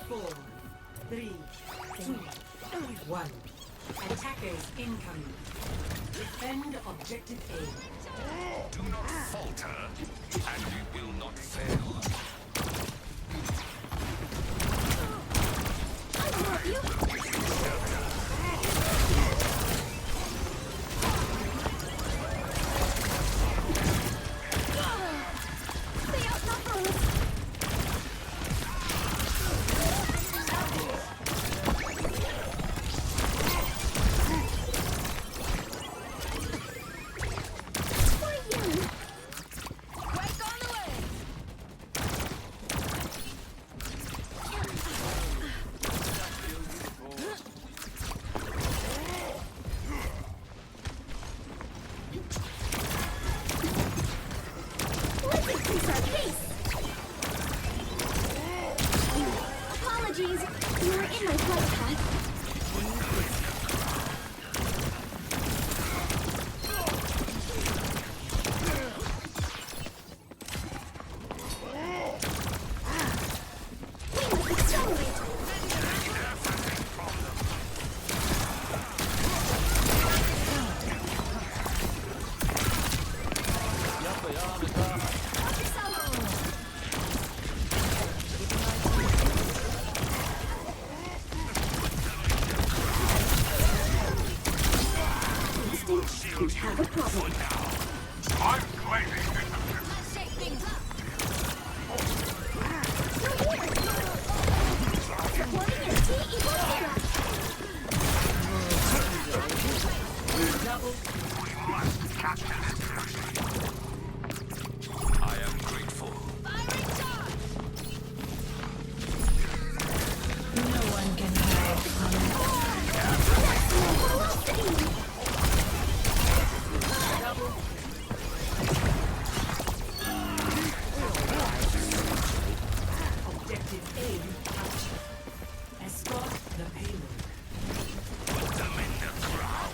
4, 3, 2, 1. Attackers incoming. Defend objective A. Do not falter, and we will not fail. I will help you. They outnumber us. Apologies, you were in my flight path. We must accelerate. Help yourself. Instinct, we have a problem. I'm claiming this. Let's shake things up. Supporting your T equals zero. We must capture this. I am grateful. Firing charge. No one can hide from Velocity. objective A captured. Escort the payload. Put them in the ground.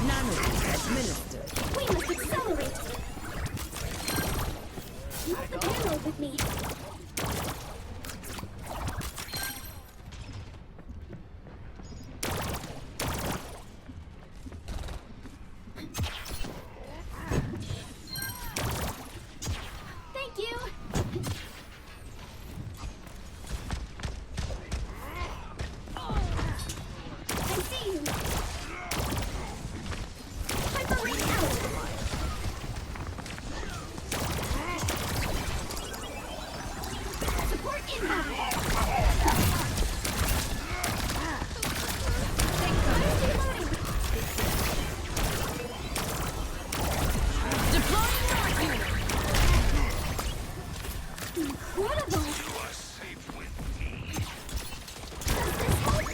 Nanobots administered. We must accelerate. Move the payload with me. Thank you. I see you. Hyper ring out. Support inbound. Incredible. You are safe with me. Does this help?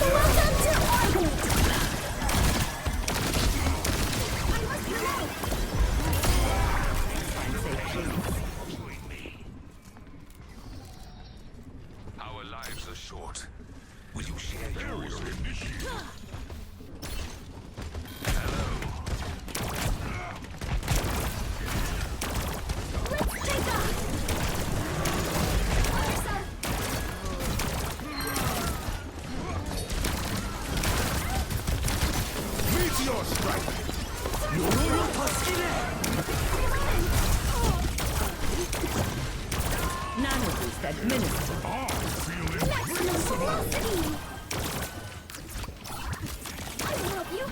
Welcome to orbit. I must reload. Join me. Our lives are short. Will you share yours with me? Let's take off. Help yourself. Meteor strike! Nanoboost administered. Maximum velocity. I will help you.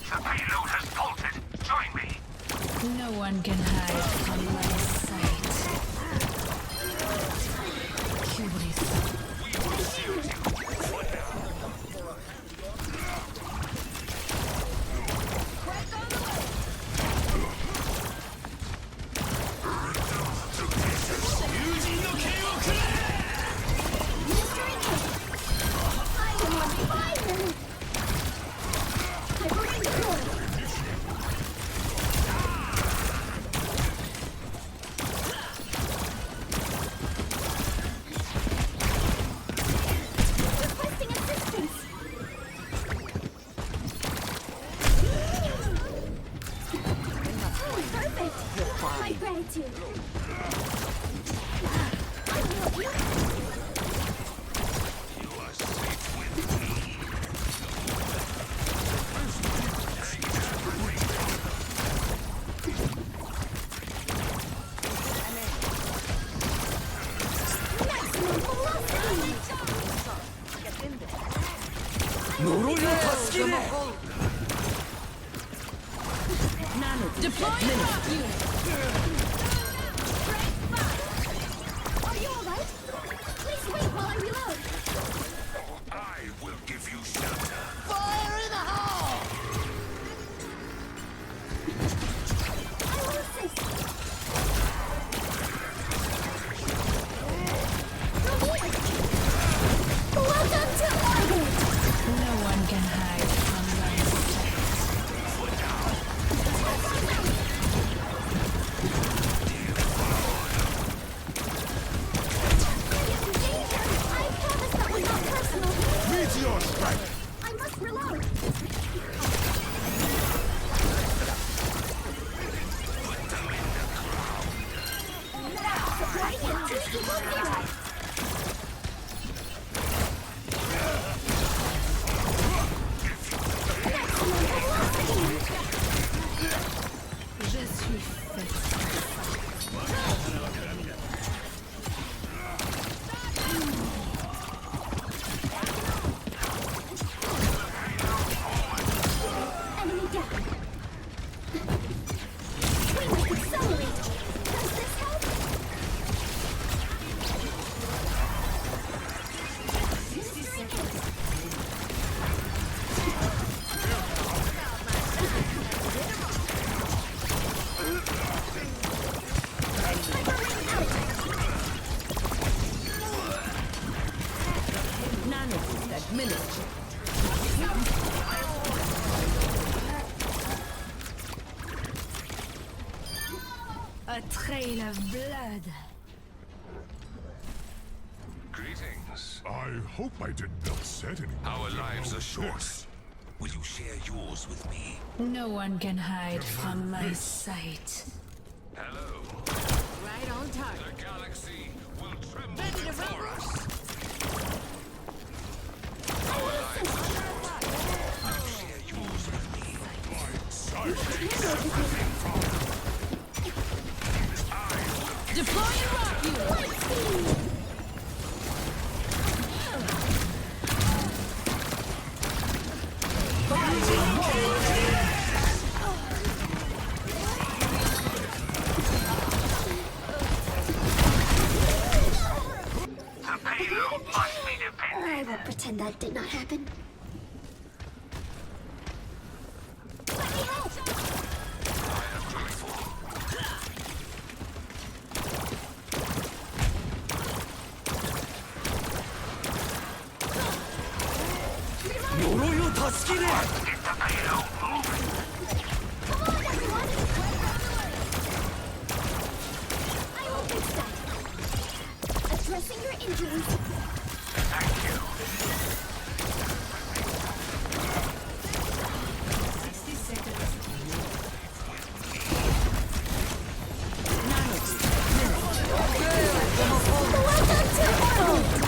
The payload has bolted. Join me. No one can hide from my sight. Hubris. We will shield you for now. Crack on the way. Mystery hit. I am on fire. Hyper ring deployed. way too. I will help you. You are safe with me. Maximum velocity. Nano boost Deploy administered. unit. Are you alright? Please wait while I reload. I will give you shelter. Fire in the hole! I will assist. Welcome to orbit. No one can hide from my sight. Danger! I promise that was not personal. Meteor strike! I must reload. Supporting it 2 equals 0. Maximum velocity. Je suis faite. Enemy down. We must accelerate. Does this help? Mystery is. Nano boost administered. A trail of blood. Greetings. I hope I didn't upset anyone. Our lives are short. This. Will you share yours with me? No one can hide from my sight. Hello. Right on target. The galaxy will tremble before us. Our lives are short. Will you share yours with me? Deploying rock unit. Light speed. The payload must be defended. I will pretend that did not happen. Let me help. I am grateful. Get the payload moving. Come on, everyone. I will fix that. Addressing your injuries. Thank you. 60 seconds. Nano boost administered. Welcome to orbit.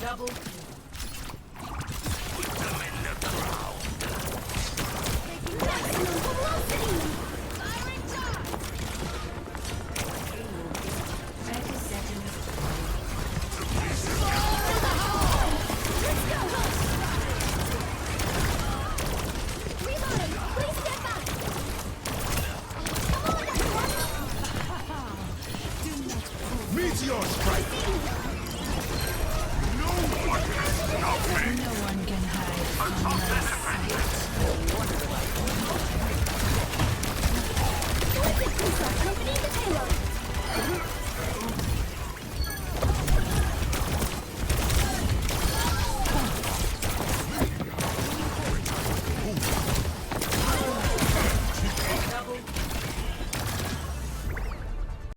Double. Maximum velocity. 30 seconds. Let's go. Reloading. Please step back. Come on, everyone. Meteor strike! No one can hide from my sight. Let's increase our company in the payload.